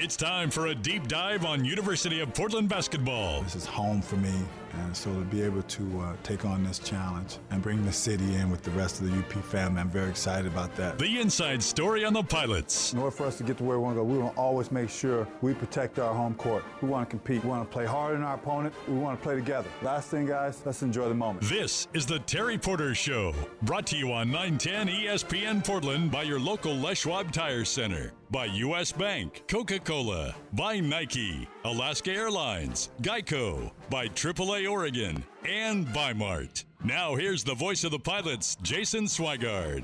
It's time for a deep dive on University of Portland basketball. This is home for me, and so to be able to take on this challenge and bring the city in with the rest of the UP family, I'm very excited about that. The inside story on the Pilots. In order for us to get to where we want to go, we want to always make sure we protect our home court. We want to compete. We want to play harder than our opponent. We want to play together. Last thing, guys, let's enjoy the moment. This is the Terry Porter Show, brought to you on 910 ESPN Portland by your local Les Schwab Tire Center, by U.S. Bank, Coca-Cola, by Nike, Alaska Airlines, Geico, by AAA Oregon, and by Mart. Now here's the voice of the Pilots, Jason Swigard.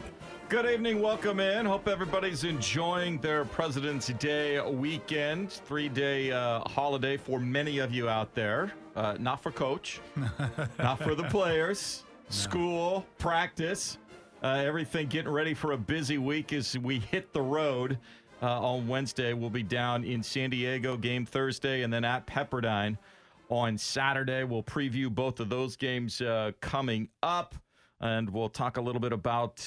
Good evening, welcome in. Hope everybody's enjoying their President's Day weekend, 3-day holiday for many of you out there. Not for Coach, not for the players, school, practice, everything getting ready for a busy week as we hit the road. On Wednesday, we'll be down in San Diego, game Thursday, and then at Pepperdine on Saturday. We'll preview both of those games coming up, and we'll talk a little bit about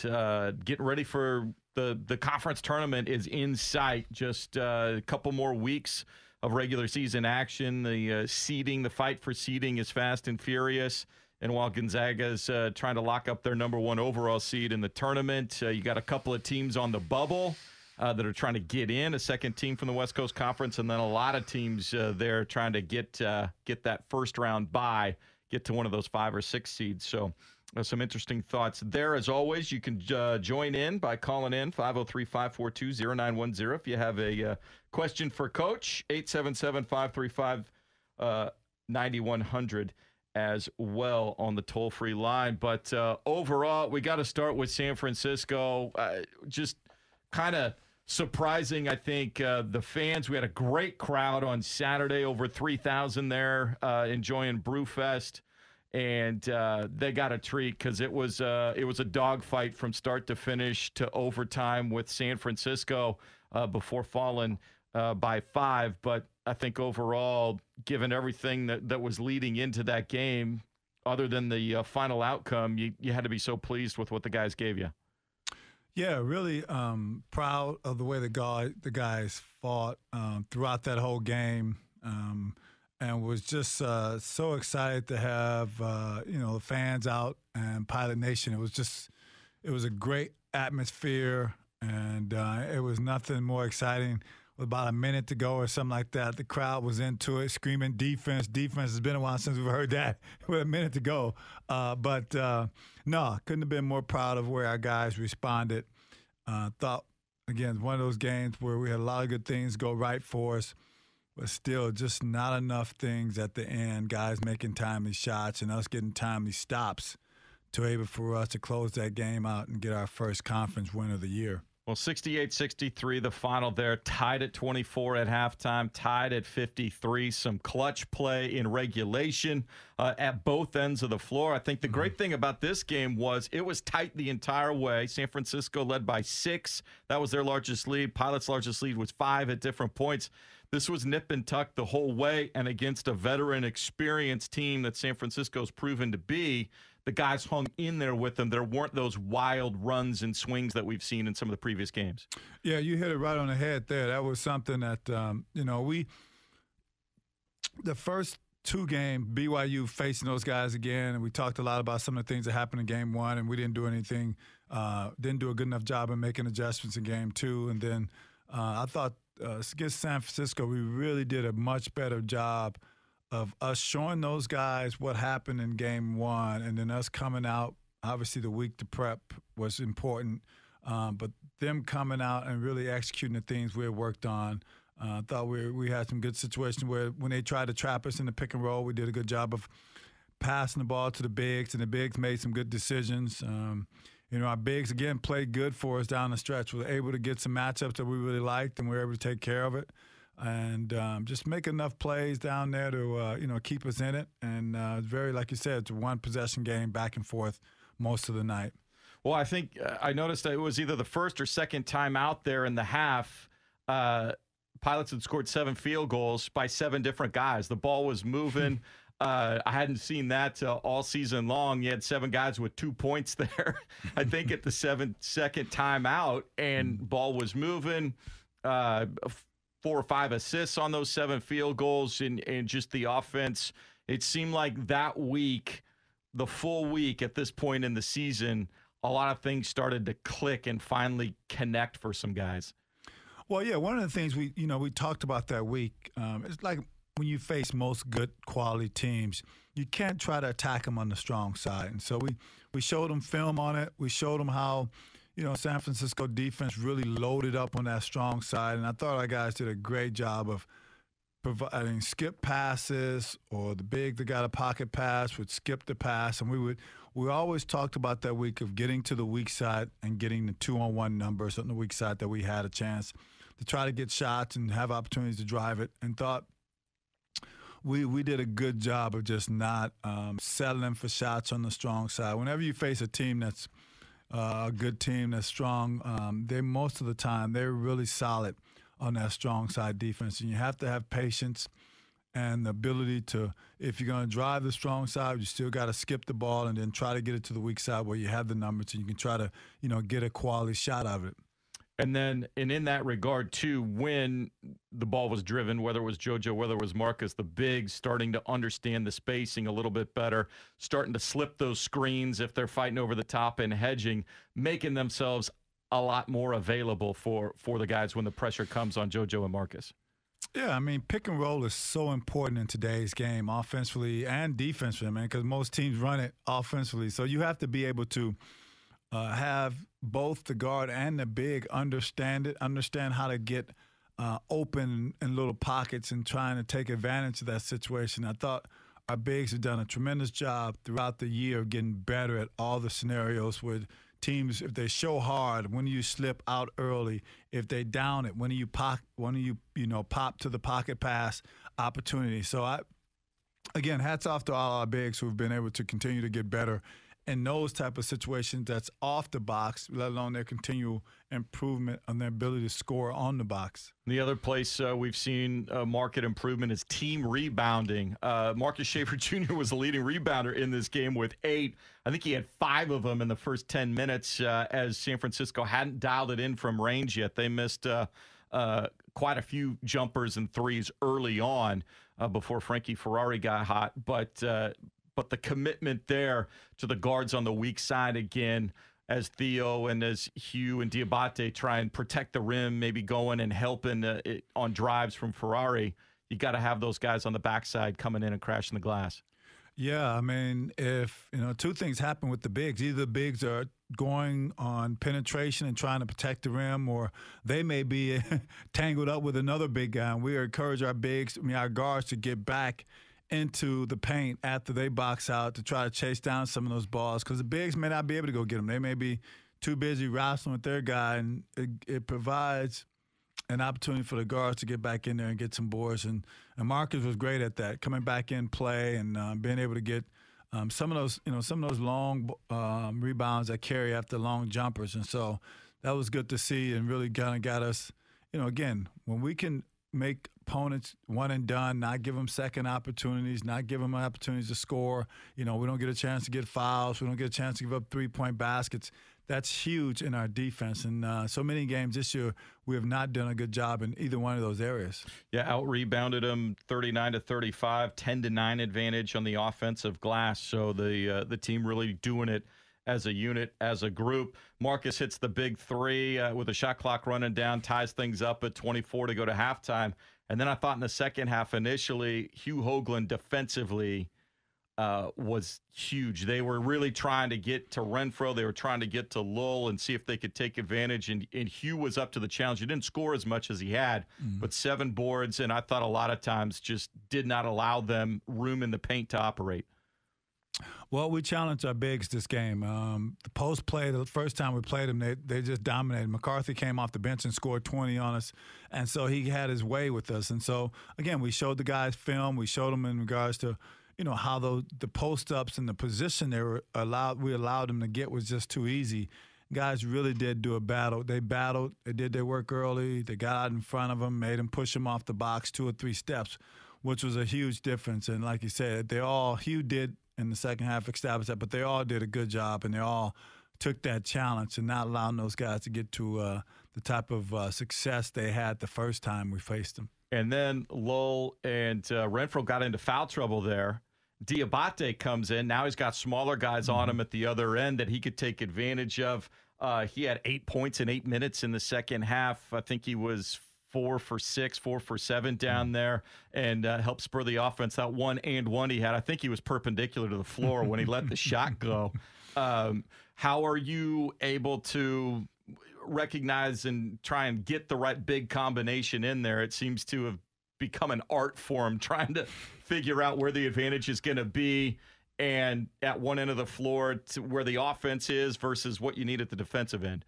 getting ready for the conference tournament is in sight. Just a couple more weeks of regular season action. The seeding, the fight for seeding is fast and furious. And while Gonzaga is trying to lock up their number one overall seed in the tournament, you got a couple of teams on the bubble that are trying to get in, a second team from the West Coast Conference, and then a lot of teams there trying to get that first round bye, get to one of those 5 or 6 seeds. So some interesting thoughts there. As always, you can join in by calling in 503-542-0910 if you have a question for Coach, 877-535-9100 as well on the toll-free line. But overall, we got to start with San Francisco. Just kind of surprising, I think, the fans. We had a great crowd on Saturday, over 3,000 there enjoying Brewfest, and they got a treat because it was a dogfight from start to finish to overtime with San Francisco before falling by 5. But I think overall, given everything that was leading into that game, other than the final outcome, you had to be so pleased with what the guys gave you. Yeah, really proud of the way the guys fought throughout that whole game, and was just so excited to have the fans out and Pilot Nation. It was a great atmosphere, and it was nothing more exciting. With about a minute to go or something like that, the crowd was into it, screaming defense. Defense has been a while since we've heard that with a minute to go. But no, couldn't have been more proud of where our guys responded. Thought, again, one of those games where we had a lot of good things go right for us, but still just not enough things at the end, guys making timely shots and us getting timely stops to able for us to close that game out and get our first conference win of the year. Well, 68-63, the final there, tied at 24 at halftime, tied at 53. Some clutch play in regulation at both ends of the floor. I think the great thing about this game was it was tight the entire way. San Francisco led by 6. That was their largest lead. Pilots' largest lead was 5 at different points. This was nip and tuck the whole way, and against a veteran, experienced team that San Francisco's proven to be, the guys hung in there with them. There weren't those wild runs and swings that we've seen in some of the previous games. Yeah, you hit it right on the head there. That was something that, the first 2 games, BYU facing those guys again, and we talked a lot about some of the things that happened in game 1, and we didn't do anything, didn't do a good enough job of making adjustments in game 2. And then I thought against San Francisco, we really did a much better job of us showing those guys what happened in game 1, and then us coming out. Obviously, the week to prep was important, but them coming out and really executing the things we had worked on. I thought we had some good situations where when they tried to trap us in the pick and roll, we did a good job of passing the ball to the bigs, and the bigs made some good decisions. Our bigs, again, played good for us down the stretch. We were able to get some matchups that we really liked, and we were able to take care of it. And just make enough plays down there to, keep us in it. And very, like you said, it's a one-possession game back and forth most of the night. Well, I think I noticed that it was either the first or second time out there in the half. Pilots had scored 7 field goals by 7 different guys. The ball was moving. I hadn't seen that all season long. You had 7 guys with 2 points there, I think, at the second time out, and ball was moving. 4 or 5 assists on those 7 field goals, and just the offense. It seemed like that week, the full week at this point in the season, a lot of things started to click and finally connect for some guys. Well, yeah, one of the things we talked about that week, it's like when you face most good quality teams, you can't try to attack them on the strong side. And so we showed them film on it. We showed them how, San Francisco defense really loaded up on that strong side. And I thought our guys did a great job of providing skip passes, or the big that got a pocket pass would skip the pass. And we always talked about that week of getting to the weak side and getting the 2-on-1 numbers on the weak side that we had a chance to try to get shots and have opportunities to drive it, and thought we did a good job of just not settling for shots on the strong side. Whenever you face a team that's a good team that's strong, they most of the time they're really solid on that strong side defense, and you have to have patience and the ability to, if you're going to drive the strong side, you still got to skip the ball and then try to get it to the weak side where you have the numbers and you can try to get a quality shot out of it. And in that regard, too, when the ball was driven, whether it was JoJo, whether it was Marcus, the bigs starting to understand the spacing a little bit better, starting to slip those screens if they're fighting over the top and hedging, making themselves a lot more available for the guys when the pressure comes on JoJo and Marcus. Yeah, I mean, pick and roll is so important in today's game, offensively and defensively, man, because most teams run it offensively. So you have to be able to have both the guard and the big understand how to get open in little pockets and trying to take advantage of that situation. I thought our bigs have done a tremendous job throughout the year of getting better at all the scenarios with teams. If they show hard, when do you slip out early? If they down it, when do you pop to the pocket pass opportunity? So again, hats off to all our bigs who've been able to continue to get better in those type of situations that's off the box, let alone their continual improvement on their ability to score on the box. The other place we've seen market improvement is team rebounding. Marcus Schaefer Jr. was the leading rebounder in this game with 8. I think he had 5 of them in the first 10 minutes as San Francisco hadn't dialed it in from range yet. They missed quite a few jumpers and threes early on before Frankie Ferrari got hot. But the commitment there to the guards on the weak side again, as Theo and as Hugh and Diabate try and protect the rim, maybe going and helping on drives from Ferrari, you got to have those guys on the backside coming in and crashing the glass. Yeah, I mean, if, two things happen with the bigs. Either the bigs are going on penetration and trying to protect the rim, or they may be tangled up with another big guy. And we encourage our our guards to get back into the paint after they box out to try to chase down some of those balls, because the bigs may not be able to go get them. They may be too busy wrestling with their guy, and it provides an opportunity for the guards to get back in there and get some boards. And Marcus was great at that, coming back in play and being able to get some of those long rebounds that carry after long jumpers. And so that was good to see, and really kind of got us, again, when we can make opponents one and done, not give them second opportunities, not give them opportunities to score. We don't get a chance to get fouls. We don't get a chance to give up 3-point baskets. That's huge in our defense. And so many games this year, we have not done a good job in either one of those areas. Yeah, out-rebounded them 39-35, 10-9 advantage on the offensive glass. So the team really doing it as a unit, as a group. Marcus hits the big 3 with the shot clock running down, ties things up at 24 to go to halftime. And then I thought in the second half initially, Hugh Hoagland defensively was huge. They were really trying to get to Renfro. They were trying to get to Lull and see if they could take advantage. And Hugh was up to the challenge. He didn't score as much as he had, but 7 boards. And I thought a lot of times just did not allow them room in the paint to operate. Well, we challenged our bigs this game. The post play, the first time we played them, they just dominated. McCarthy came off the bench and scored 20 on us, and so he had his way with us. And so, again, we showed the guys film. We showed them in regards to, how the post-ups and the position we allowed them to get was just too easy. Guys really did do a battle. They battled. They did their work early. They got out in front of them, made them push them off the box 2 or 3 steps, which was a huge difference. And like you said, Hugh did in the second half establish that, but they all did a good job, and they all took that challenge and not allowing those guys to get to the type of success they had the first time we faced them. And then Lowell and Renfro got into foul trouble there. Diabate comes in. Now he's got smaller guys on him at the other end that he could take advantage of. He had 8 points in 8 minutes in the second half. I think he was 4 for 6, 4 for 7 down there, and helped spur the offense. That 1-and-1 he had, I think he was perpendicular to the floor when he let the shot go. How are you able to recognize and try and get the right big combination in there? It seems to have become an art form, trying to figure out where the advantage is going to be and at one end of the floor to where the offense is versus what you need at the defensive end.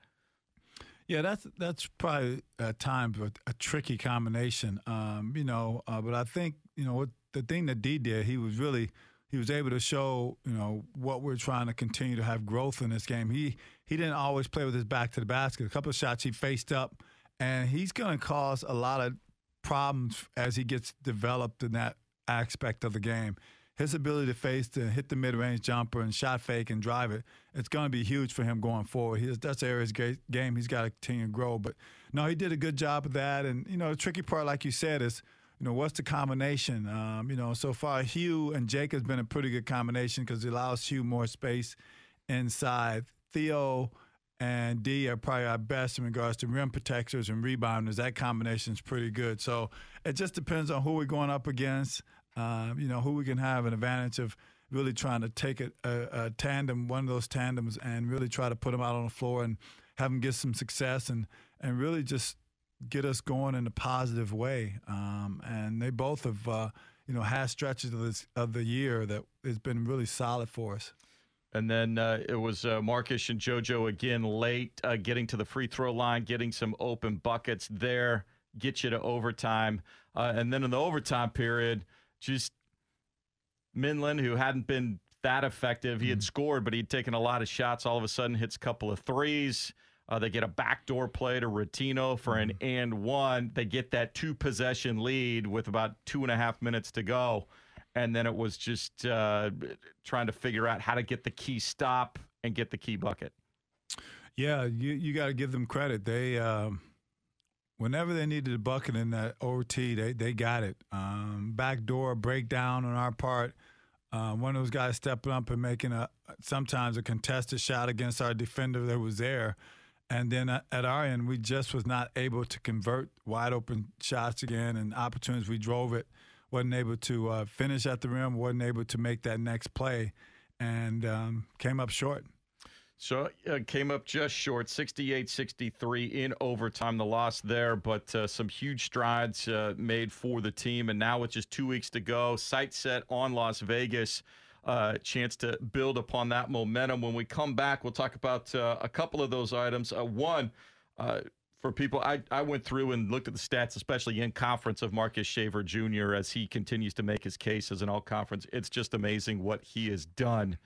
Yeah, that's probably at times a tricky combination, but I think, what the thing that D did, he was able to show, what we're trying to continue to have growth in this game. He didn't always play with his back to the basket. A couple of shots he faced up, and he's going to cause a lot of problems as he gets developed in that aspect of the game. His ability to hit the mid-range jumper and shot fake and drive it, it's going to be huge for him going forward. That's the area of his game he's got to continue to grow. But, no, he did a good job of that. And, the tricky part, like you said, is, what's the combination? So far, Hugh and Jake has been a pretty good combination because it allows Hugh more space inside. Theo and D are probably our best in regards to rim protectors and rebounders. That combination is pretty good. So it just depends on who we're going up against, who we can have an advantage of really trying to take a tandem, one of those tandems, and really try to put them out on the floor and have them get some success and really just get us going in a positive way. And they both have, had stretches of the year that has been really solid for us. And then it was Marcus and JoJo again late, getting to the free throw line, getting some open buckets there, get you to overtime. And then in the overtime period, just Minlin, who hadn't been that effective. He had scored, but he'd taken a lot of shots. All of a sudden hits a couple of threes. They get a backdoor play to Ratino for an and one. They get that 2-possession lead with about 2.5 minutes to go. And then it was just trying to figure out how to get the key stop and get the key bucket. Yeah, you got to give them credit. They whenever they needed a bucket in that OT, they got it. Backdoor breakdown on our part. One of those guys stepping up and making sometimes a contested shot against our defender that was there. And then at our end, we just was not able to convert wide open shots again and opportunities. We drove it. Wasn't able to finish at the rim, wasn't able to make that next play, and came up short. So came up just short, 68-63 in overtime, the loss there, but some huge strides made for the team. And now with just 2 weeks to go, sight set on Las Vegas, chance to build upon that momentum. When we come back, we'll talk about a couple of those items. One, for people, I went through and looked at the stats, especially in conference, of Marcus Shaver Jr. as he continues to make his case as an all-conference. It's just amazing what he has done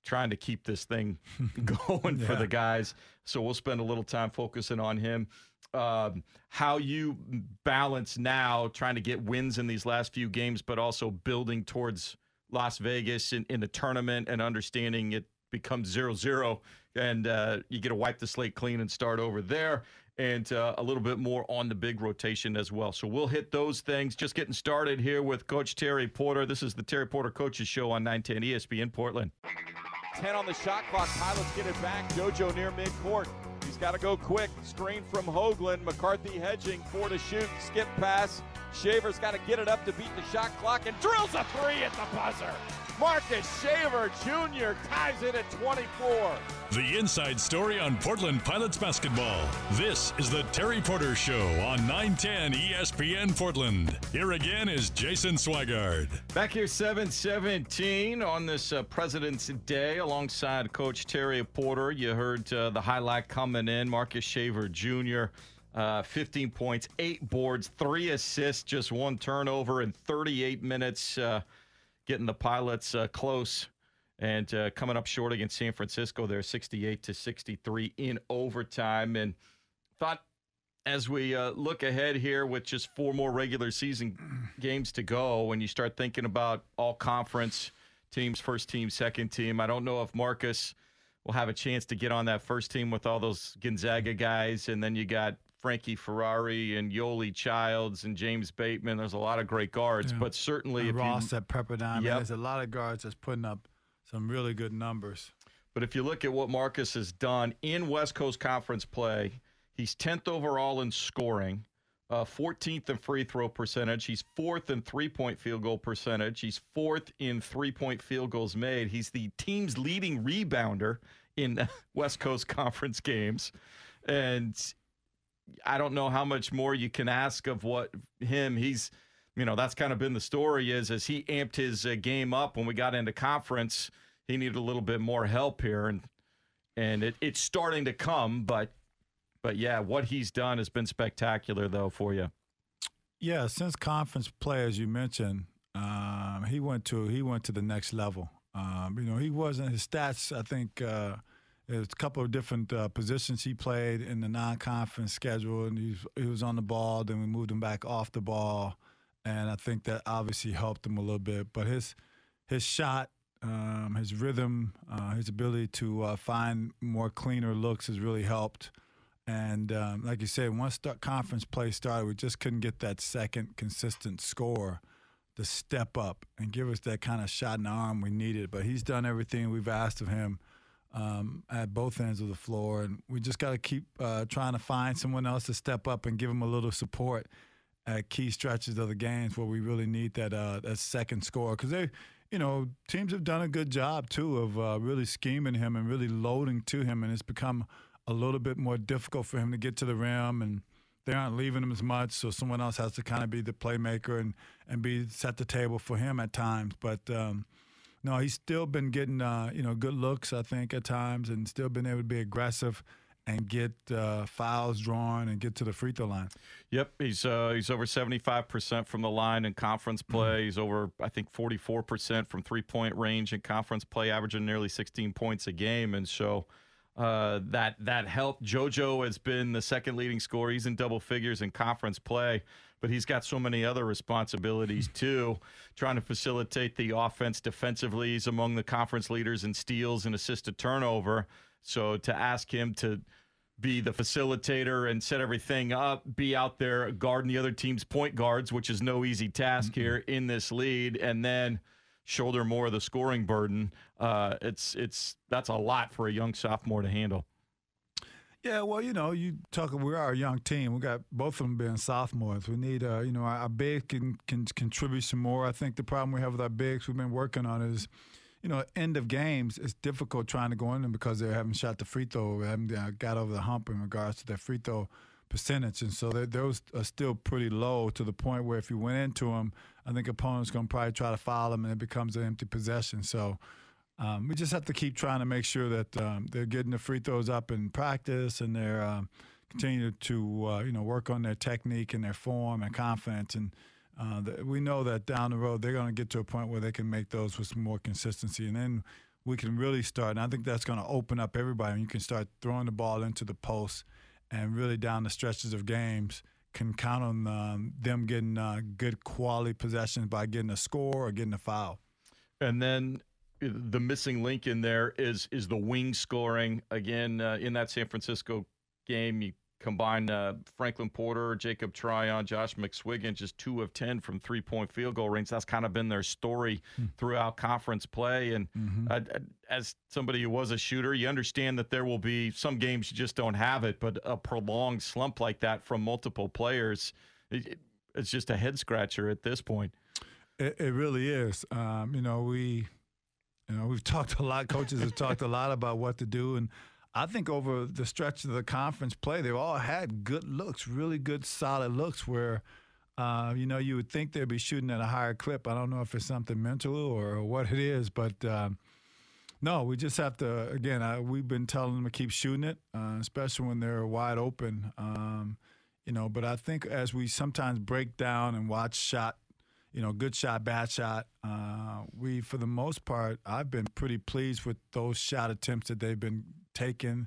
trying to keep this thing going for the guys. So we'll spend a little time focusing on him. How you balance now trying to get wins in these last few games, but also building towards Las Vegas in the tournament and understanding it becomes 0-0 and you get to wipe the slate clean and start over there, and a little bit more on the big rotation as well. So we'll hit those things. Just getting started here with Coach Terry Porter. This is the Terry Porter Coaches Show on 910 ESPN Portland. 10 on the shot clock. Pilots get it back. JoJo near midcourt. He's got to go quick. Screen from Hoagland. McCarthy hedging. 4 to shoot. Skip pass. Shaver's got to get it up to beat the shot clock and drills a 3 at the buzzer. Marcus Shaver Jr. ties it at 24. The inside story on Portland Pilots basketball. This is the Terry Porter Show on 910 ESPN Portland. Here again is Jason Swigard. Back here 7-17 on this President's Day alongside Coach Terry Porter. You heard the highlight coming in. Marcus Shaver Jr., 15 points, 8 boards, 3 assists, just 1 turnover in 38 minutes, getting the Pilots close and coming up short against San Francisco there, 68-63 in overtime. And thought as we look ahead here with just 4 more regular season games to go, when you start thinking about all conference teams, first team, second team, I don't know if Marcus will have a chance to get on that first team with all those Gonzaga guys. And then you got Frankie Ferrari and Yoli Childs and James Bateman. There's a lot of great guards, but certainly and Ross at Pepperdine. There's a lot of guards that's putting up some really good numbers. But if you look at what Marcus has done in West Coast Conference play, he's 10th overall in scoring, 14th in free throw percentage. He's 4th in three-point field goal percentage. He's 4th in three-point field goals made. He's the team's leading rebounder in West Coast Conference games. And I don't know how much more you can ask of he's, that's kind of been the story is as he amped his game up when we got into conference, he needed a little bit more help here. And it's starting to come, but yeah, what he's done has been spectacular, though, for you. Yeah, since conference play, as you mentioned, he went to the next level. He wasn't his stats. I think there's a couple of different positions he played in the non-conference schedule, and he was on the ball. Then we moved him back off the ball, and I think that obviously helped him a little bit. But his shot, his rhythm, his ability to find more cleaner looks has really helped. And like you said, once the conference play started, we just couldn't get that second consistent score to step up and give us that kind of shot in the arm we needed. But he's done everything we've asked of him at both ends of the floor. And we just got to keep trying to find someone else to step up and give him a little support at key stretches of the games where we really need that second score. Because teams have done a good job, too, of really scheming him and really loading to him. And it's become a little bit more difficult for him to get to the rim, and they aren't leaving him as much, so someone else has to kind of be the playmaker and set the table for him at times. But, no, he's still been getting, good looks, I think, at times, and still been able to be aggressive and get fouls drawn and get to the free throw line. Yep, he's over 75% from the line in conference play. Mm-hmm. He's over, I think, 44% from three-point range in conference play, averaging nearly 16 points a game, and so – that helped. JoJo has been the second leading scorer. He's in double figures in conference play, but he's got so many other responsibilities too, trying to facilitate the offense defensively. He's among the conference leaders in steals and assist to turnover. So to ask him to be the facilitator and set everything up, be out there guarding the other team's point guards, which is no easy task here in this lead, and then shoulder more of the scoring burden. That's a lot for a young sophomore to handle. Yeah, well, we are a young team. We got both of them being sophomores. We need, our bigs can contribute some more. I think the problem we have with our bigs we've been working on is, end of games, it's difficult trying to go in them because they haven't shot the free throw, they haven't got over the hump in regards to their free throw percentage. And so those are still pretty low to the point where if you went into them, I think opponents going to probably try to foul them and it becomes an empty possession. So we just have to keep trying to make sure that they're getting the free throws up in practice and they're continue to work on their technique and their form and confidence. And we know that down the road they're going to get to a point where they can make those with some more consistency. And then we can really start. And I think that's going to open up everybody. And you can start throwing the ball into the post and really down the stretches of games can count on them getting good quality possessions by getting a score or getting a foul. And then the missing link in there is the wing scoring. Again, in that San Francisco game, you combine Franklin Porter, Jacob Tryon, Josh McSwiggan, just 2 of 10 from three-point field goal range. That's kind of been their story throughout conference play. And as somebody who was a shooter, you understand that there will be some games you just don't have it, but a prolonged slump like that from multiple players, it's just a head-scratcher at this point. It really is. We've talked a lot. Coaches have talked a lot about what to do, and I think over the stretch of the conference play, they've all had good looks, really good, solid looks where, you would think they'd be shooting at a higher clip. I don't know if it's something mental or what it is, but no, we just have to, again, we've been telling them to keep shooting it, especially when they're wide open. But I think as we sometimes break down and watch shot, good shot, bad shot, we, for the most part, I've been pretty pleased with those shot attempts that they've been taking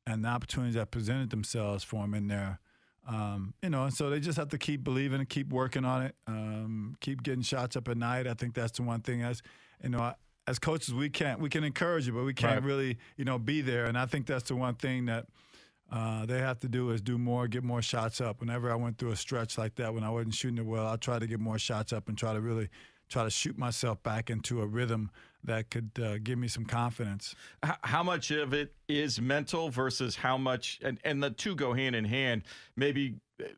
and the opportunities that presented themselves for them in there. And so they just have to keep believing and keep working on it, keep getting shots up at night. I think that's the one thing. as coaches, we can encourage you, but we can't really, be there. And I think that's the one thing that they have to do is get more shots up. Whenever I went through a stretch like that, when I wasn't shooting it well, I tried to get more shots up and try to shoot myself back into a rhythm that could give me some confidence. How much of it is mental versus how much, and the two go hand in hand, maybe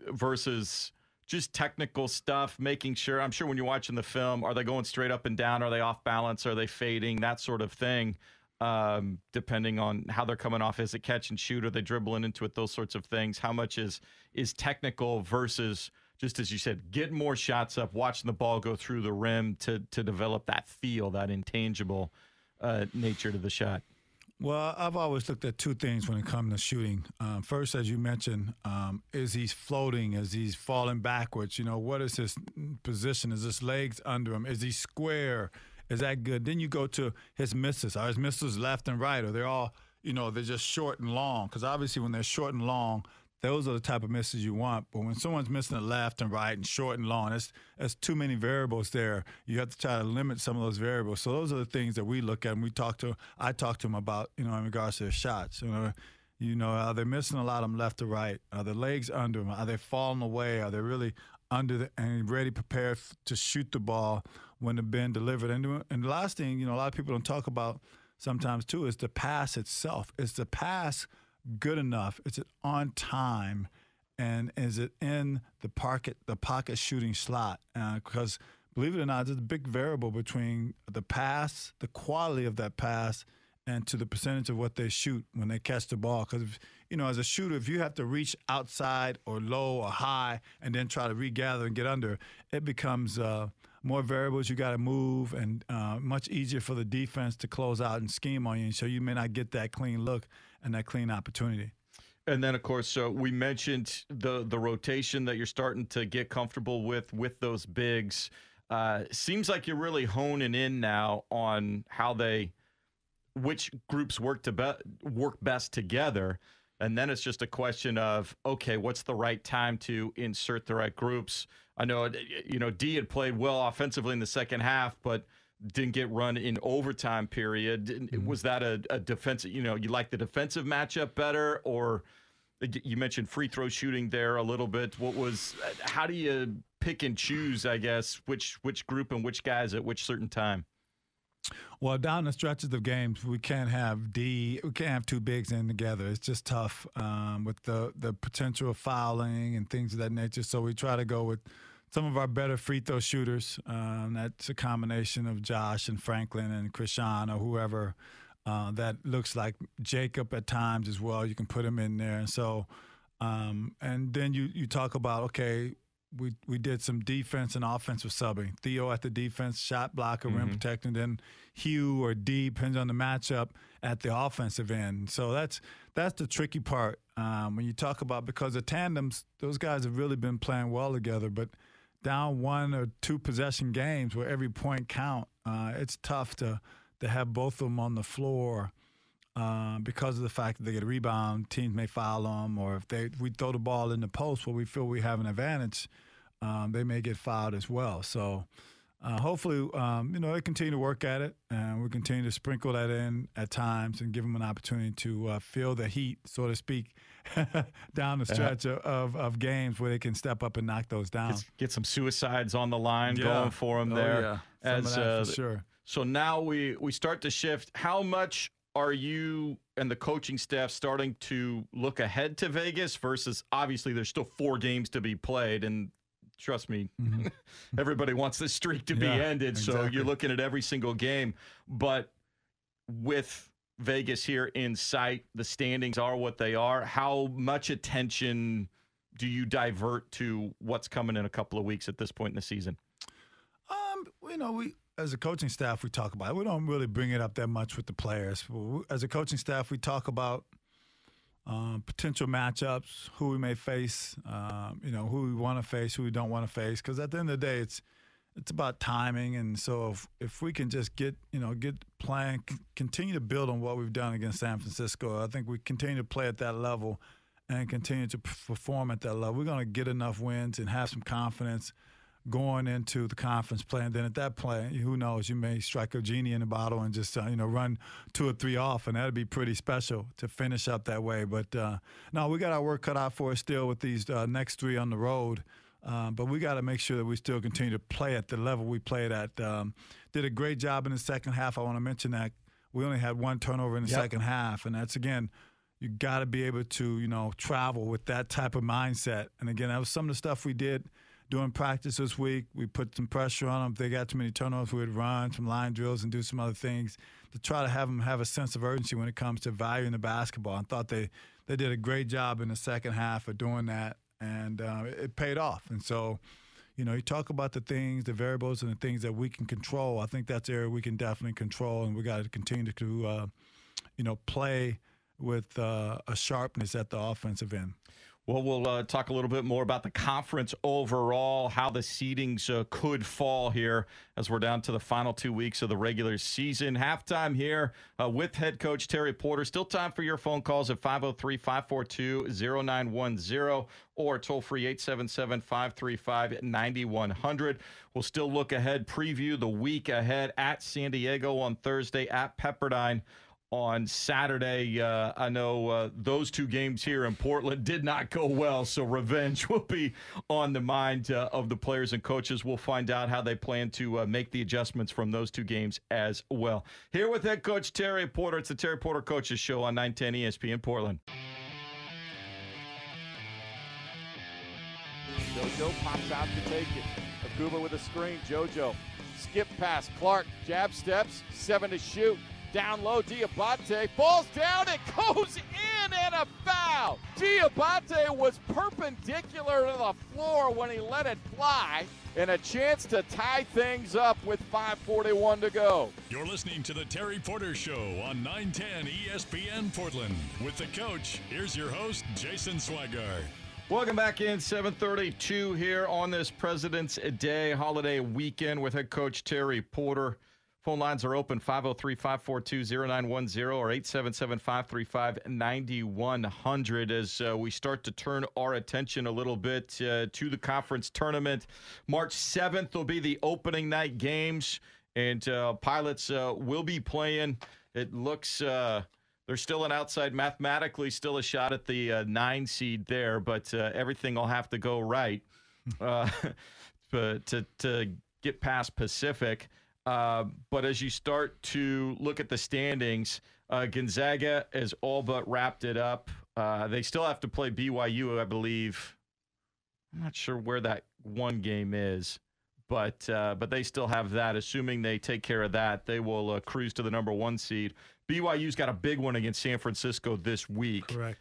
versus just technical stuff, making sure, I'm sure when you're watching the film, are they going straight up and down? Are they off balance? Are they fading? That sort of thing, depending on how they're coming off. Is it catch and shoot? Are they dribbling into it? Those sorts of things. How much is technical versus, just as you said, get more shots up, watching the ball go through the rim to develop that feel, that intangible nature to the shot? Well, I've always looked at two things when it comes to shooting. First, as you mentioned, is he floating? Is he falling backwards? What is his position? Is his legs under him? Is he square? Is that good? Then you go to his misses. Are his misses left and right? Or they're all, they're just short and long? Because obviously when they're short and long, those are the type of misses you want. But when someone's missing a left and right and short and long, that's too many variables there. You have to try to limit some of those variables. So those are the things that we look at and I talk to them about, in regards to their shots. Are they missing a lot of them left or right? Are the legs under them? Are they falling away? Are they really under and ready, prepared to shoot the ball when it's been delivered? And the last thing, a lot of people don't talk about sometimes too, is the pass itself. Is the pass good enough? Is it on time? And is it in the pocket shooting slot? Because believe it or not, there's a big variable between the pass, the quality of that pass, and to the percentage of what they shoot when they catch the ball. Because, as a shooter, if you have to reach outside or low or high and then try to regather and get under, it becomes more variables you got to move and much easier for the defense to close out and scheme on you. And so you may not get that clean look and that clean opportunity. And then, of course, so we mentioned the rotation that you're starting to get comfortable with those bigs. Seems like you're really honing in now on which groups work best together. And then it's just a question of, okay, what's the right time to insert the right groups? I know, D had played well offensively in the second half, but didn't get run in overtime period. Mm-hmm. Was that a defensive, you like the defensive matchup better? Or you mentioned free throw shooting there a little bit. How do you pick and choose, I guess, which group and which guys at which certain time? Well, down the stretches of games, we can't have two bigs in together. It's just tough with the potential of fouling and things of that nature. So we try to go with some of our better free throw shooters. That's a combination of Josh and Franklin and Krishan or whoever. That looks like Jacob at times as well. You can put him in there. And so, and then you talk about, okay, we did some defense and offensive subbing. Theo at the defense, shot blocker, rim protecting. Then Hugh or D, depends on the matchup, at the offensive end. So that's the tricky part when you talk about, because the tandems, those guys have really been playing well together. But down one or two possession games where every point count, it's tough to have both of them on the floor because of the fact that they get a rebound, teams may foul them, or if we throw the ball in the post where we feel we have an advantage, they may get fouled as well. So hopefully, they continue to work at it, and we continue to sprinkle that in at times and give them an opportunity to feel the heat, so to speak, down the stretch of games where they can step up and knock those down. Get some suicides on the line going for them there. Some of that for sure. So now we start to shift. How much are you and the coaching staff starting to look ahead to Vegas versus, obviously there's still 4 games to be played, and trust me, everybody wants this streak to be ended. Exactly. So you're looking at every single game. But with Vegas here in sight, the standings are what they are. How much attention do you divert to what's coming in a couple of weeks at this point in the season? We as a coaching staff, we talk about it. We don't really bring it up that much with the players. As a coaching staff, we talk about potential matchups, who we may face, who we want to face, who we don't want to face. Because at the end of the day, it's about timing. And so if we can just get playing, continue to build on what we've done against San Francisco, I think we continue to play at that level and continue to perform at that level, we're going to get enough wins and have some confidence going into the conference play. And then at that point, who knows, you may strike a genie in a bottle and just, run 2 or 3 off, and that'd be pretty special to finish up that way. But, no, we got our work cut out for us still with these next 3 on the road. But we got to make sure that we still continue to play at the level we played at. Did a great job in the second half. I want to mention that we only had 1 turnover in the second half, and that's, again, you got to be able to, travel with that type of mindset. And, again, that was some of the stuff we did during practice this week. We put some pressure on them. If they got too many turnovers, we'd run some line drills and do some other things to try to have them have a sense of urgency when it comes to valuing the basketball. I thought they did a great job in the second half of doing that, and it paid off. And so, you talk about the things, the variables, and the things that we can control. I think that's the area we can definitely control, and we got to continue to, play with a sharpness at the offensive end. Well, we'll talk a little bit more about the conference overall, how the seedings could fall here as we're down to the final 2 weeks of the regular season. Halftime here with head coach Terry Porter. Still time for your phone calls at 503-542-0910 or toll-free 877-535-9100. We'll still look ahead, preview the week ahead at San Diego on Thursday, at Pepperdine on Saturday. I know those 2 games here in Portland did not go well, so revenge will be on the mind of the players and coaches. We'll find out how they plan to make the adjustments from those 2 games as well. Here with head coach Terry Porter. It's the Terry Porter Coaches Show on 910 ESPN Portland. JoJo pops out to take it. Akuba with a screen. JoJo. Skip pass. Clark. Jab steps. 7 to shoot. Down low, Diabate falls down, it goes in, and a foul. Diabate was perpendicular to the floor when he let it fly, and a chance to tie things up with 5:41 to go. You're listening to the Terry Porter Show on 910 ESPN Portland. With the coach, here's your host, Jason Swigard. Welcome back in, 7:32 here on this President's Day holiday weekend with head coach Terry Porter. Phone lines are open, 503-542-0910 or 877-535-9100 as we start to turn our attention a little bit to the conference tournament. March 7th will be the opening night games, and Pilots will be playing. It looks they're still an outside, mathematically still a shot at the 9 seed there, but everything will have to go right to get past Pacific. But as you start to look at the standings, Gonzaga has all but wrapped it up. They still have to play BYU, I believe. I'm not sure where that one game is, but they still have that. Assuming they take care of that, they will cruise to the number 1 seed. BYU's got a big one against San Francisco this week. Correct.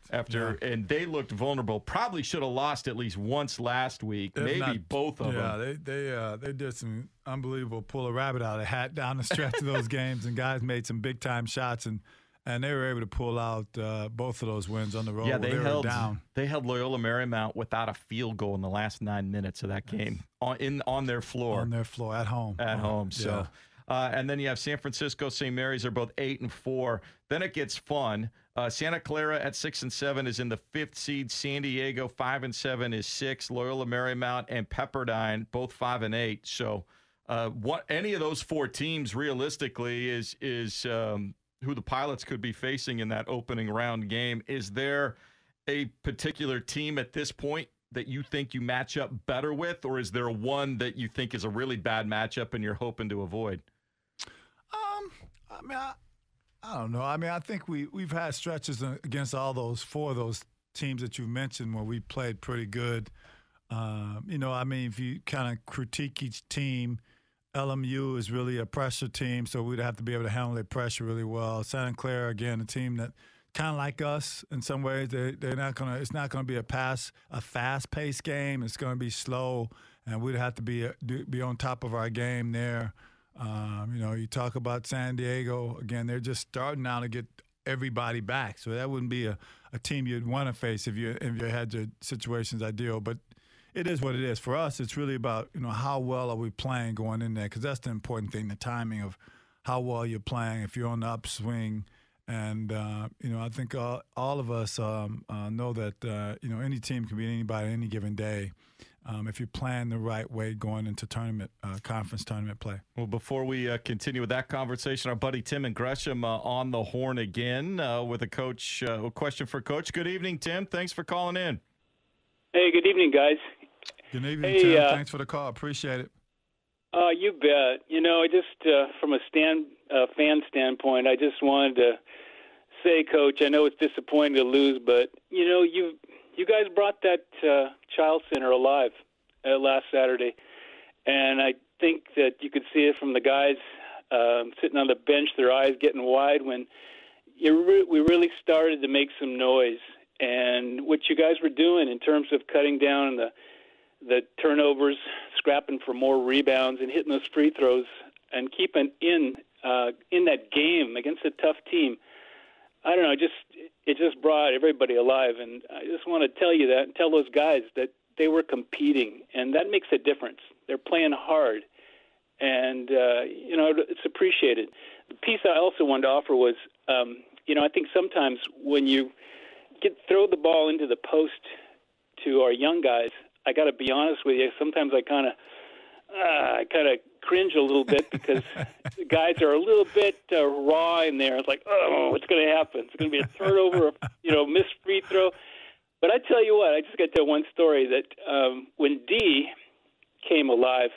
And they looked vulnerable. Probably should have lost at least once last week, maybe both of them. Yeah, they did some unbelievable pull a rabbit out of the hat down the stretch of those games, and guys made some big time shots, and they were able to pull out both of those wins on the road. Yeah, they were down. They held Loyola Marymount without a field goal in the last 9 minutes of that game on their floor. On their floor at home. At home. So. Yeah. And then you have San Francisco, St. Mary's are both 8-4. Then it gets fun. Santa Clara at 6-7 is in the 5th seed. San Diego 5-7 is 6. Loyola Marymount and Pepperdine both 5-8. So what any of those 4 teams realistically is who the Pilots could be facing in that opening round game. Is there a particular team at this point that you think you match up better with, or is there one that you think is a really bad matchup and you're hoping to avoid? I don't know. I think we've had stretches against all those 4 of those teams that you mentioned where we played pretty good. If you kind of critique each team, LMU is really a pressure team, so we'd have to be able to handle their pressure really well. Santa Clara, again, a team that kind of like us in some ways. They're not gonna. It's not gonna be a fast-paced game. It's gonna be slow, and we'd have to be on top of our game there. You talk about San Diego, again, they're just starting now to get everybody back. So that wouldn't be a team you'd want to face if you had your situations ideal. But it is what it is. For us, it's really about, how well are we playing going in there, because that's the important thing, the timing of how well you're playing, if you're on the upswing. And, I think all of us know that, any team can beat anybody any given day. if you plan the right way going into conference tournament play. Well, before we continue with that conversation, our buddy Tim and Gresham on the horn again with a question for Coach. Good evening, Tim. Thanks for calling in. Hey, good evening, guys. Good evening, Tim. Thanks for the call. Appreciate it. You bet. I just from a fan standpoint, I just wanted to say, Coach, I know it's disappointing to lose, but you guys brought that child center alive last Saturday, and I think that you could see it from the guys sitting on the bench, their eyes getting wide when we really started to make some noise. And what you guys were doing in terms of cutting down the turnovers, scrapping for more rebounds, and hitting those free throws, and keeping in that game against a tough team, I don't know, it just brought everybody alive. And I just want to tell you that and tell those guys that they were competing, and that makes a difference. They're playing hard, and it's appreciated. The piece I also wanted to offer was, I think sometimes when you throw the ball into the post to our young guys, I got to be honest with you, sometimes I kind of cringe a little bit because the guys are a little bit raw in there. It's like, oh, what's going to happen? It's going to be a turnover, missed free throw. But I tell you what, I just got to tell one story that when D came alive,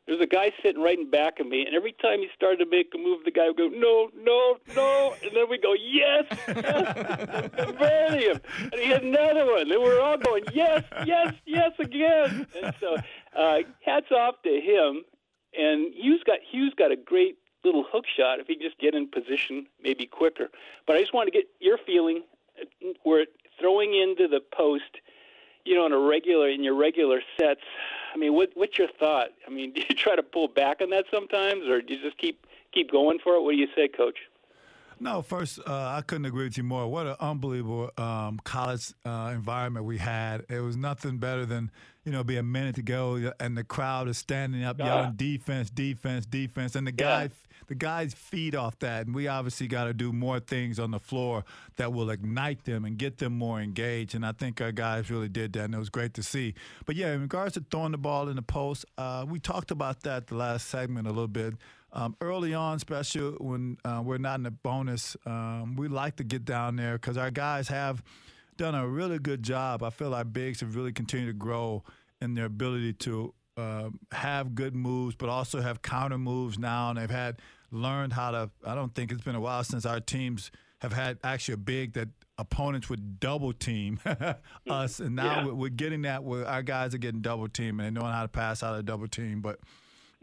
there was a guy sitting right in back of me, and every time he started to make a move, the guy would go, no, no, no, and then we go, yes, yes, converting him. And he had another one. And we're all going, yes, yes, yes, again. And so hats off to him. And Hughes got a great little hook shot if he just get in position maybe quicker. But I just want to get your feeling. We're throwing into the post, in your regular sets. I mean, what's your thought? I mean, do you try to pull back on that sometimes, or do you just keep going for it? What do you say, Coach? No, first, I couldn't agree with you more. What an unbelievable college environment we had. It was nothing better than, be a minute to go, and the crowd is standing up yelling defense, defense, defense, and the guys feed off that. And we obviously got to do more things on the floor that will ignite them and get them more engaged. And I think our guys really did that, and it was great to see. But, yeah, in regards to throwing the ball in the post, we talked about that the last segment a little bit. Early on, especially when we're not in the bonus, we like to get down there because our guys have done a really good job. I feel our bigs have really continued to grow in their ability to have good moves, but also have counter moves now. And they've learned how to – I don't think it's been a while since our teams have had actually a big that opponents would double team us. And now we're getting that where our guys are getting double team and they're knowing how to pass out of double team. But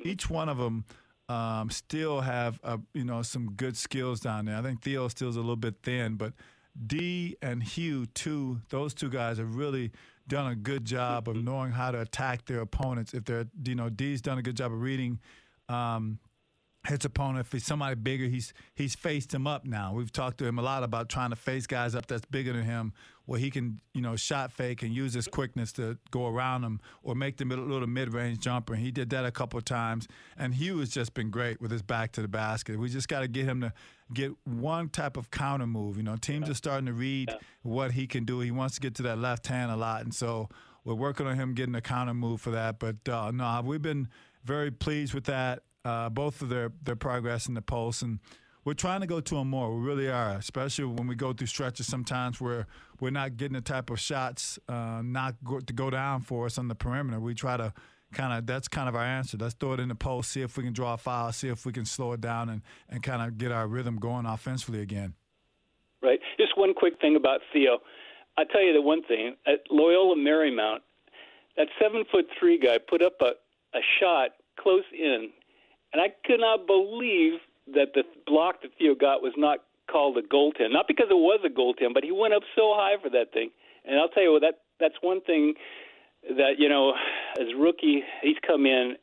each one of them still have some good skills down there. I think Theo still's a little bit thin, but D and Hugh too. Those two guys have really done a good job of knowing how to attack their opponents. If they're D's done a good job of reading his opponent. If he's somebody bigger, he's faced him up now. We've talked to him a lot about trying to face guys up that's bigger than him, where he can, shot fake and use his quickness to go around them or make them a little mid-range jumper. And he did that a couple of times. And Hugh has just been great with his back to the basket. We just got to get him to get one type of counter move. Teams are starting to read what he can do. He wants to get to that left hand a lot. And so we're working on him getting a counter move for that. But, no, we've been very pleased with that. Both of their progress in the post, and we're trying to go to them more. We really are, especially when we go through stretches sometimes where we're not getting the type of shots to go down for us on the perimeter. We try to that's kind of our answer. Let's throw it in the post, see if we can draw a foul, see if we can slow it down and kind of get our rhythm going offensively again. Right. Just one quick thing about Theo. I'll tell you the one thing. At Loyola Marymount, that 7'3" guy put up a shot close in, and I could not believe that the block that Theo got was not called a goaltend. Not because it was a goaltend, but he went up so high for that thing. And I'll tell you what, that's one thing that, as rookie, he's come in.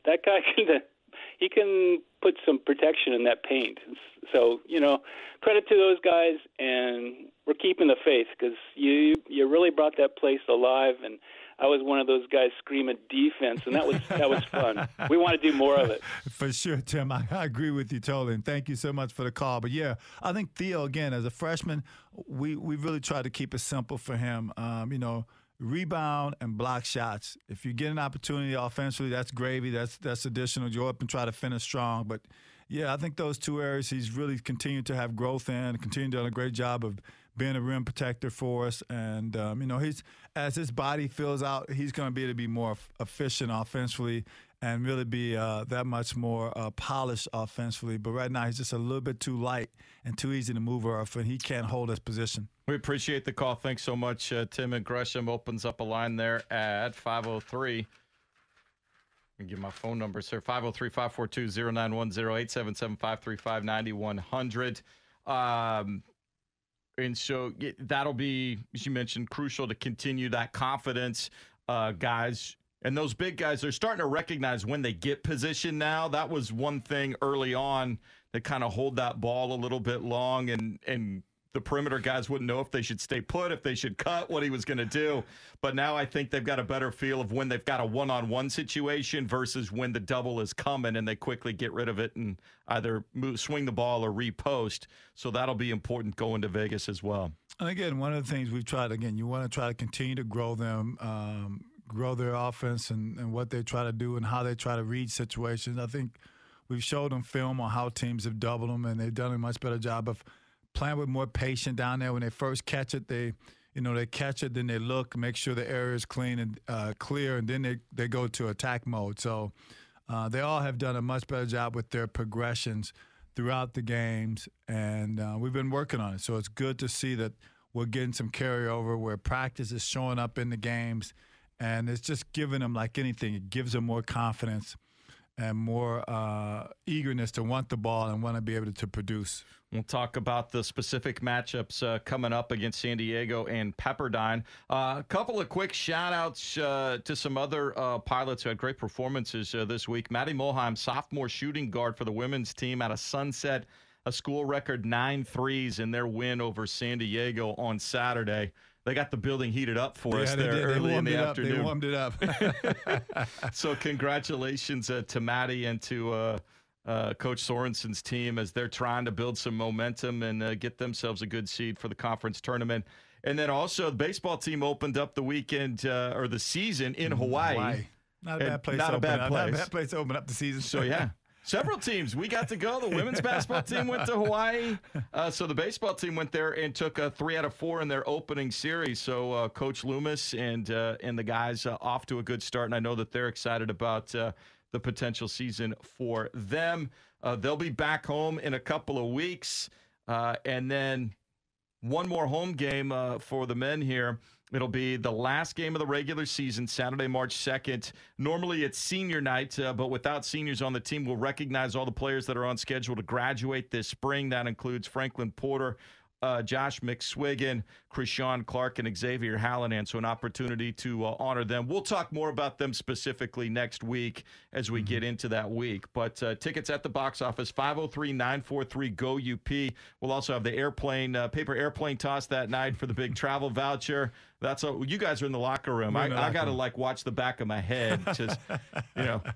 That guy can put some protection in that paint. So, credit to those guys, and we're keeping the faith because you really brought that place alive. And I was one of those guys screaming defense, and that was fun. We want to do more of it. For sure, Tim. I agree with you totally, and thank you so much for the call. But, yeah, I think Theo, again, as a freshman, we really tried to keep it simple for him. rebound and block shots. If you get an opportunity offensively, that's gravy. That's additional. Go up and try to finish strong. But, yeah, I think those two areas he's really continued to have growth in, continued to do a great job of being a rim protector for us. And, he's as his body fills out, he's going to be able to be more efficient offensively and really be that much more polished offensively. But right now he's just a little bit too light and too easy to move off, and he can't hold his position. We appreciate the call. Thanks so much. Tim and Gresham opens up a line there at 503. Let me give my phone number, sir. 503-542-0910, 877-535-9100. And so that'll be, as you mentioned, crucial to continue that confidence, guys. And those big guys are starting to recognize when they get position now. That was one thing early on that kind of hold that ball a little bit long, and the perimeter guys wouldn't know if they should stay put, if they should cut, what he was going to do. But now I think they've got a better feel of when they've got a one-on-one situation versus when the double is coming and they quickly get rid of it and either swing the ball or repost. So that'll be important going to Vegas as well. And again, one of the things we've tried, you want to try to continue to grow them, grow their offense and what they try to do and how they try to read situations. I think we've showed them film on how teams have doubled them, and they've done a much better job of playing with more patience down there. When they first catch it, they catch it, then they look, make sure the area is clean and clear, and then they go to attack mode. So they all have done a much better job with their progressions throughout the games, and we've been working on it. So it's good to see that we're getting some carryover where practice is showing up in the games, and it's just giving them, like anything, it gives them more confidence and more eagerness to want the ball and want to be able to produce. We'll talk about the specific matchups coming up against San Diego and Pepperdine. A couple of quick shout-outs to some other pilots who had great performances this week. Maddie Mulheim, sophomore shooting guard for the women's team out of Sunset, a school record 9 threes in their win over San Diego on Saturday. They got the building heated up for us there early in the afternoon. They warmed it up. So congratulations to Maddie and to Coach Sorensen's team as they're trying to build some momentum and get themselves a good seed for the conference tournament. And then also the baseball team opened up the weekend or the season in Hawaii. Not a bad place. Not a bad place to open up the season. So, yeah. Several teams. We got to go. The women's basketball team went to Hawaii. So the baseball team went there and took 3 out of 4 in their opening series. So Coach Loomis and the guys off to a good start, and I know that they're excited about the potential season for them. They'll be back home in a couple of weeks, and then one more home game for the men here. It'll be the last game of the regular season, Saturday, March 2nd. Normally it's senior night, but without seniors on the team, we'll recognize all the players that are on schedule to graduate this spring. That includes Franklin Porter, Josh McSwiggan, Krishan Clark, and Xavier Hallinan. So an opportunity to honor them. We'll talk more about them specifically next week as we get into that week. But tickets at the box office, 503-943-GO-UP. We'll also have the paper airplane toss that night for the big travel voucher. That's all. You guys are in the locker room. I got to watch the back of my head. Just,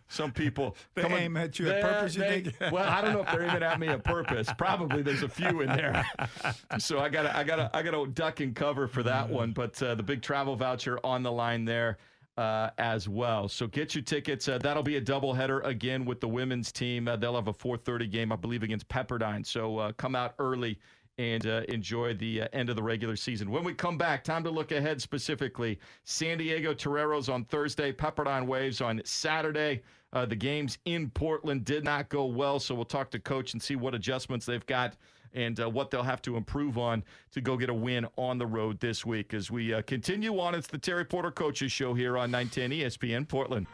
some people they aim at you at purpose. You think? Well, I don't know if they're aiming at me at purpose. Probably there's a few in there. So I gotta duck and cover for that one. But the big travel voucher on the line there as well. So get your tickets. That'll be a doubleheader again with the women's team. They'll have a 4:30 game, I believe, against Pepperdine. So come out early and enjoy the end of the regular season. When we come back, time to look ahead specifically. San Diego Toreros on Thursday, Pepperdine Waves on Saturday. The games in Portland did not go well, so we'll talk to Coach and see what adjustments they've got and what they'll have to improve on to go get a win on the road this week. As we continue on, it's the Terry Porter Coaches Show here on 910 ESPN Portland.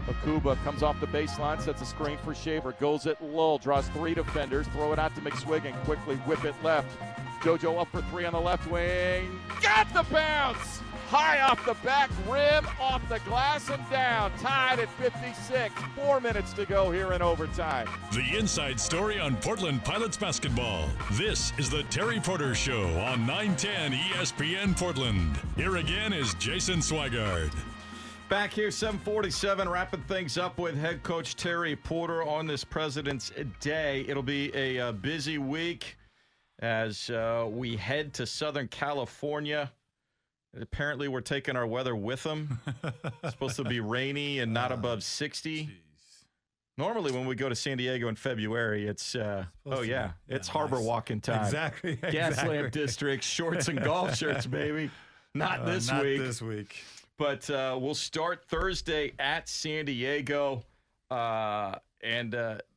Akuba comes off the baseline, sets a screen for Shaver, goes at Lull, draws 3 defenders, throw it out to McSwiggan, quickly whip it left. JoJo up for 3 on the left wing, got the bounce! High off the back rim, off the glass and down, tied at 56. 4 minutes to go here in overtime. The inside story on Portland Pilots basketball. This is the Terry Porter Show on 910 ESPN Portland. Here again is Jason Swigard. Back here, 7:47, wrapping things up with head coach Terry Porter on this President's Day. It'll be a busy week as we head to Southern California Apparently, we're taking our weather with them. It's supposed to be rainy and not above 60. Normally, when we go to San Diego in February, it's it's harbor nice. walking time. Exactly. Gaslamp District, shorts and golf shirts, baby. Not this week. Not this week. But we'll start Thursday at San Diego. And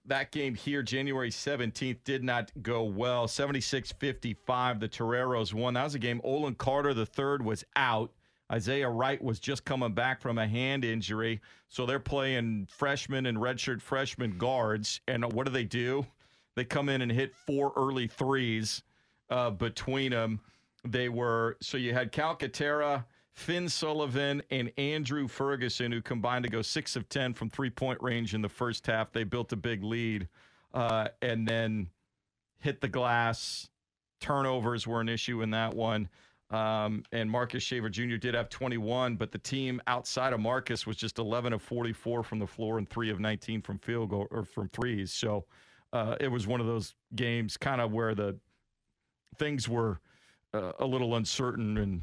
that game here, January 17th, did not go well. 76-55, the Toreros won. That was a game. Olin Carter III was out. Isaiah Wright was just coming back from a hand injury. So they're playing freshmen and redshirt freshman guards. And what do? They come in and hit 4 early threes between them. So you had Calcaterra, Finn Sullivan, and Andrew Ferguson, who combined to go 6 of 10 from three-point range in the first half. They built a big lead and then hit the glass. Turnovers were an issue in that one. And Marcus Shaver Jr. did have 21, but the team outside of Marcus was just 11 of 44 from the floor and 3 of 19 from field goal or from threes. So it was one of those games kind of where the things were a little uncertain and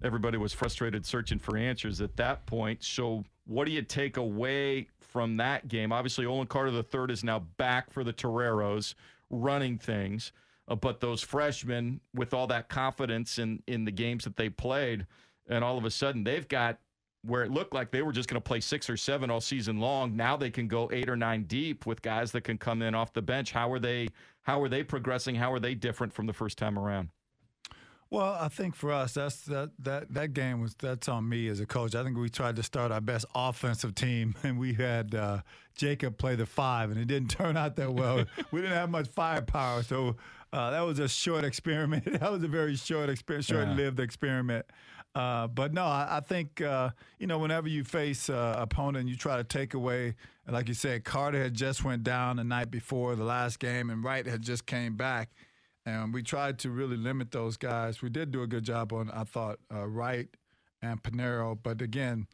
everybody was frustrated searching for answers at that point. So what do you take away from that game? Obviously, Olin Carter III is now back for the Toreros, running things. But those freshmen, with all that confidence in the games that they played, and all of a sudden they've got where it looked like they were just going to play 6 or 7 all season long. Now they can go 8 or 9 deep with guys that can come in off the bench. How are they progressing? How are they different from the first time around? Well, I think for us, that game that's on me as a coach. I think we tried to start our best offensive team, and we had Jacob play the 5, and it didn't turn out that well. We didn't have much firepower, so that was a short experiment. That was a very short-lived experiment. But no, I think whenever you face an opponent, you try to take away. Like you said, Carter had just went down the night before the last game, and Wright had just came back. And we tried to really limit those guys. We did do a good job on, I thought, Wright and Pinero. But, again,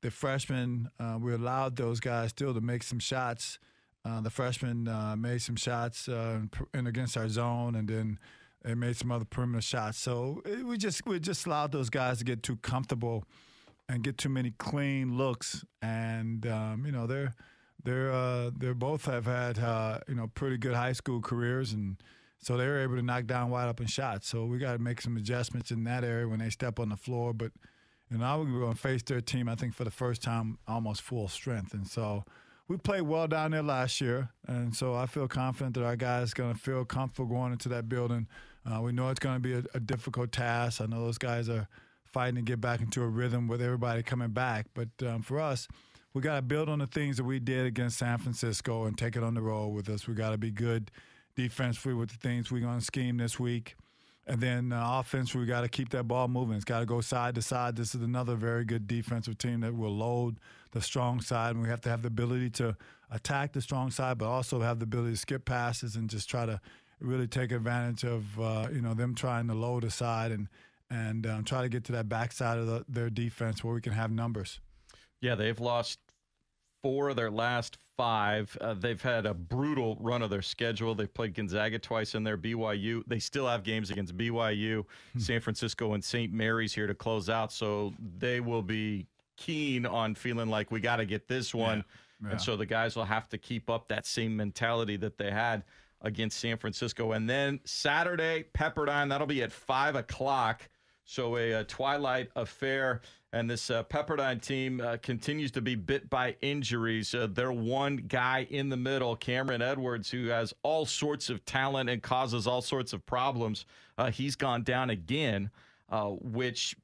the freshmen, we allowed those guys still to make some shots. The freshmen made some shots in against our zone, and then they made some other perimeter shots. So we just allowed those guys to get too comfortable and get too many clean looks. And, they're both have had, pretty good high school careers, and so they were able to knock down wide open shots. So we got to make some adjustments in that area when they step on the floor. But now we're going to face their team, I think, for the first time, almost full strength. And so we played well down there last year. And so I feel confident that our guys are going to feel comfortable going into that building. We know it's going to be a difficult task. I know those guys are fighting to get back into a rhythm with everybody coming back. But for us, we got to build on the things that we did against San Francisco and take it on the road with us. We got to be good defensively with the things we're going to scheme this week. And then offense, we got to keep that ball moving. It's got to go side to side. This is another very good defensive team that will load the strong side. And we have to have the ability to attack the strong side, but also have the ability to skip passes and just try to really take advantage of them trying to load the side and try to get to that backside of their defense where we can have numbers. Yeah, they've lost 4 of their last 5. They've had a brutal run of their schedule. They've played Gonzaga twice in their BYU. They still have games against BYU, San Francisco, and St. Mary's here to close out. So they will be keen on feeling like we got to get this one. Yeah. And so the guys will have to keep up that same mentality that they had against San Francisco. And then Saturday, Pepperdine, that'll be at 5 o'clock. So a twilight affair. And this Pepperdine team continues to be bit by injuries. Their one guy in the middle, Cameron Edwards, who has all sorts of talent and causes all sorts of problems, he's gone down again, which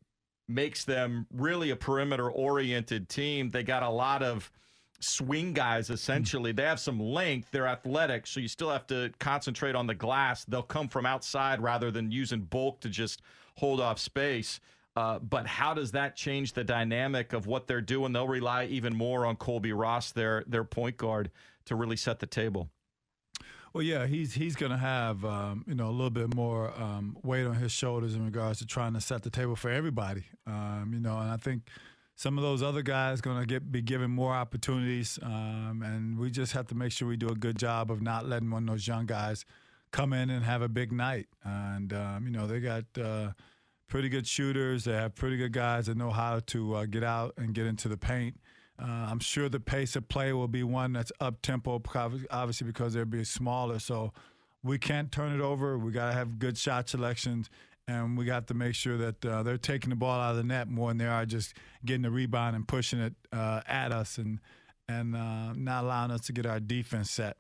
makes them really a perimeter-oriented team. They got a lot of swing guys, essentially. They have some length. They're athletic, so you still have to concentrate on the glass. They'll come from outside rather than using bulk to just hold off space. But how does that change the dynamic of what they're doing? They'll rely even more on Colby Ross, their point guard, to really set the table. Well, yeah, he's going to have a little bit more weight on his shoulders in regards to trying to set the table for everybody. And I think some of those other guys going to be given more opportunities, and we just have to make sure we do a good job of not letting one of those young guys come in and have a big night. And they got pretty good shooters. They have pretty good guys that know how to get out and get into the paint. I'm sure the pace of play will be one that's up-tempo, obviously because they'll be smaller. So we can't turn it over. We got to have good shot selections, and we got to make sure that they're taking the ball out of the net more than they are just getting the rebound and pushing it at us and not allowing us to get our defense set.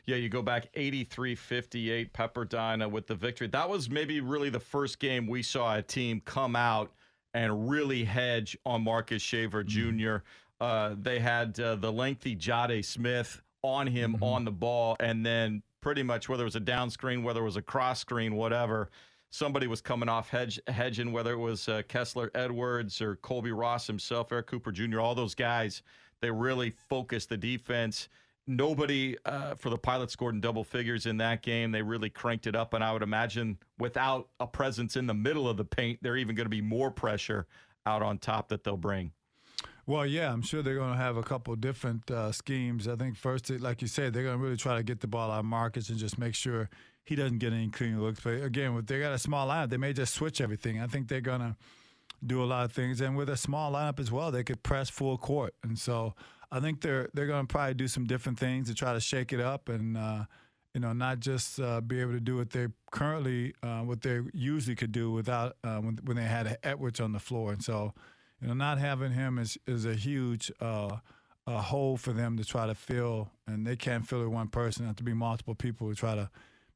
Yeah, you go back 83-58, Pepperdine with the victory. That was maybe really the first game we saw a team come out and really hedge on Marcus Shaver Jr. They had the lengthy Jade Smith on him on the ball, and then pretty much whether it was a down screen, whether it was a cross screen, whatever, somebody was coming off hedging, whether it was Kessler Edwards or Colby Ross himself, Eric Cooper Jr., all those guys, they really focused the defense. Nobody for the Pilots scored in double figures in that game. They really cranked it up, and I would imagine without a presence in the middle of the paint, they're even going to be more pressure out on top that they'll bring. Well, yeah, I'm sure they're going to have a couple different schemes. I think first, like you said, they're going to really try to get the ball out of Marcus and just make sure he doesn't get any clean looks. But again, if they got a small lineup, they may just switch everything. I think they're going to do a lot of things. And with a small lineup as well, they could press full court. And so I think they're going to probably do some different things to try to shake it up and, not just be able to do what they currently, what they usually could do without when they had Edwards on the floor. And so, not having him is a huge hole for them to try to fill, and they can't fill it one person. It have to be multiple people who try to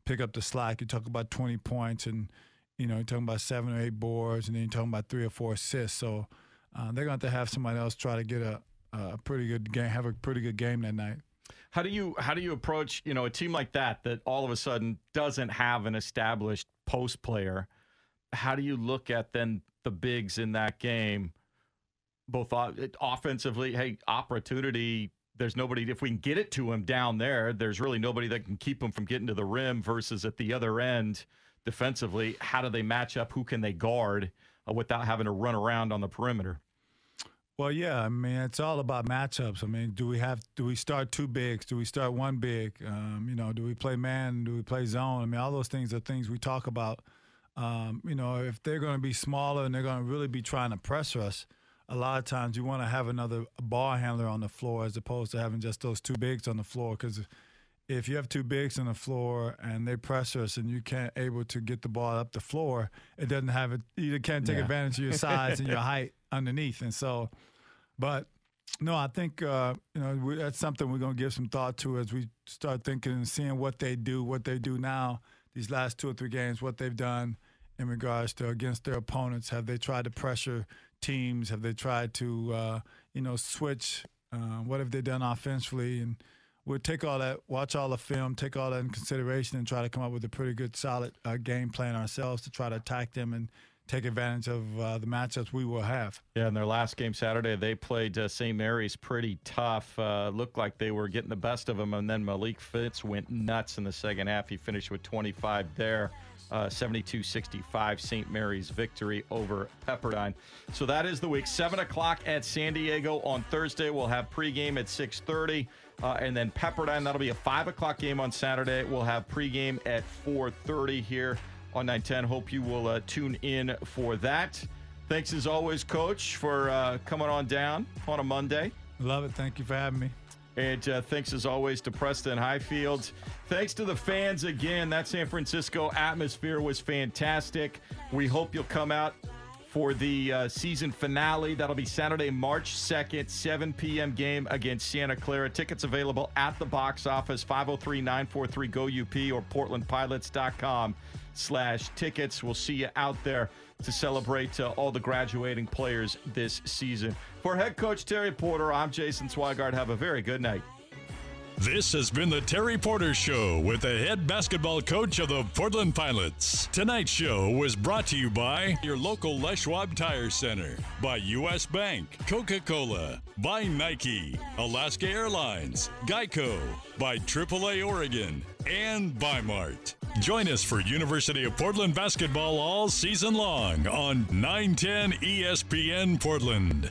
pick up the slack. You talk about 20 points, and you're talking about 7 or 8 boards, and then you're talking about 3 or 4 assists. So they're going to have somebody else try to get a pretty good game, have a pretty good game that night. How do you approach a team like that all of a sudden doesn't have an established post player? How do you look at then the bigs in that game? Both offensively, hey, opportunity, there's nobody. If we can get it to him down there, there's really nobody that can keep him from getting to the rim versus at the other end defensively. How do they match up? Who can they guard without having to run around on the perimeter? Well, yeah, I mean, it's all about matchups. I mean, do we start 2 bigs? Do we start 1 big? Do we play man? Do we play zone? I mean, all those things are things we talk about. If they're going to be smaller and they're going to really be trying to pressure us, a lot of times you want to have another ball handler on the floor as opposed to having just those 2 bigs on the floor. Because if you have 2 bigs on the floor and they pressure us and you can't able to get the ball up the floor, it doesn't have it. You can't take advantage of your size and your height underneath. And so, but no, I think that's something we're going to give some thought to as we start thinking and seeing what they do now. These last 2 or 3 games, what they've done in regards to against their opponents. Have they tried to pressure teams? Have they tried to, switch? What have they done offensively? And we'll take all that, watch all the film, take all that in consideration and try to come up with a pretty good, solid game plan ourselves to try to attack them and take advantage of the matchups we will have. Yeah, in their last game Saturday, they played St. Mary's pretty tough. Looked like they were getting the best of them, and then Malik Fitz went nuts in the second half. He finished with 25 there. 72-65 St. Mary's victory over Pepperdine. So that is the week. 7 o'clock at San Diego on Thursday. We'll have pregame at 6:30. And then Pepperdine, that'll be a 5 o'clock game on Saturday. We'll have pregame at 4:30 here on 910. Hope you will tune in for that. Thanks as always, Coach, for coming on down on a Monday. Love it. Thank you for having me. And thanks, as always, to Preston Highfield. Thanks to the fans again. That San Francisco atmosphere was fantastic. We hope you'll come out for the season finale. That'll be Saturday, March 2nd, 7 p.m. game against Santa Clara. Tickets available at the box office, 503-943-GO-UP or portlandpilots.com/tickets. We'll see you out there to celebrate all the graduating players this season. For head coach Terry Porter, I'm Jason Swigart. Have a very good night. This has been the Terry Porter Show with the head basketball coach of the Portland Pilots. Tonight's show was brought to you by your local Les Schwab Tire Center, by U.S. Bank, Coca-Cola, by Nike, Alaska Airlines, Geico, by AAA Oregon, and by Mart. Join us for University of Portland basketball all season long on 910 ESPN Portland.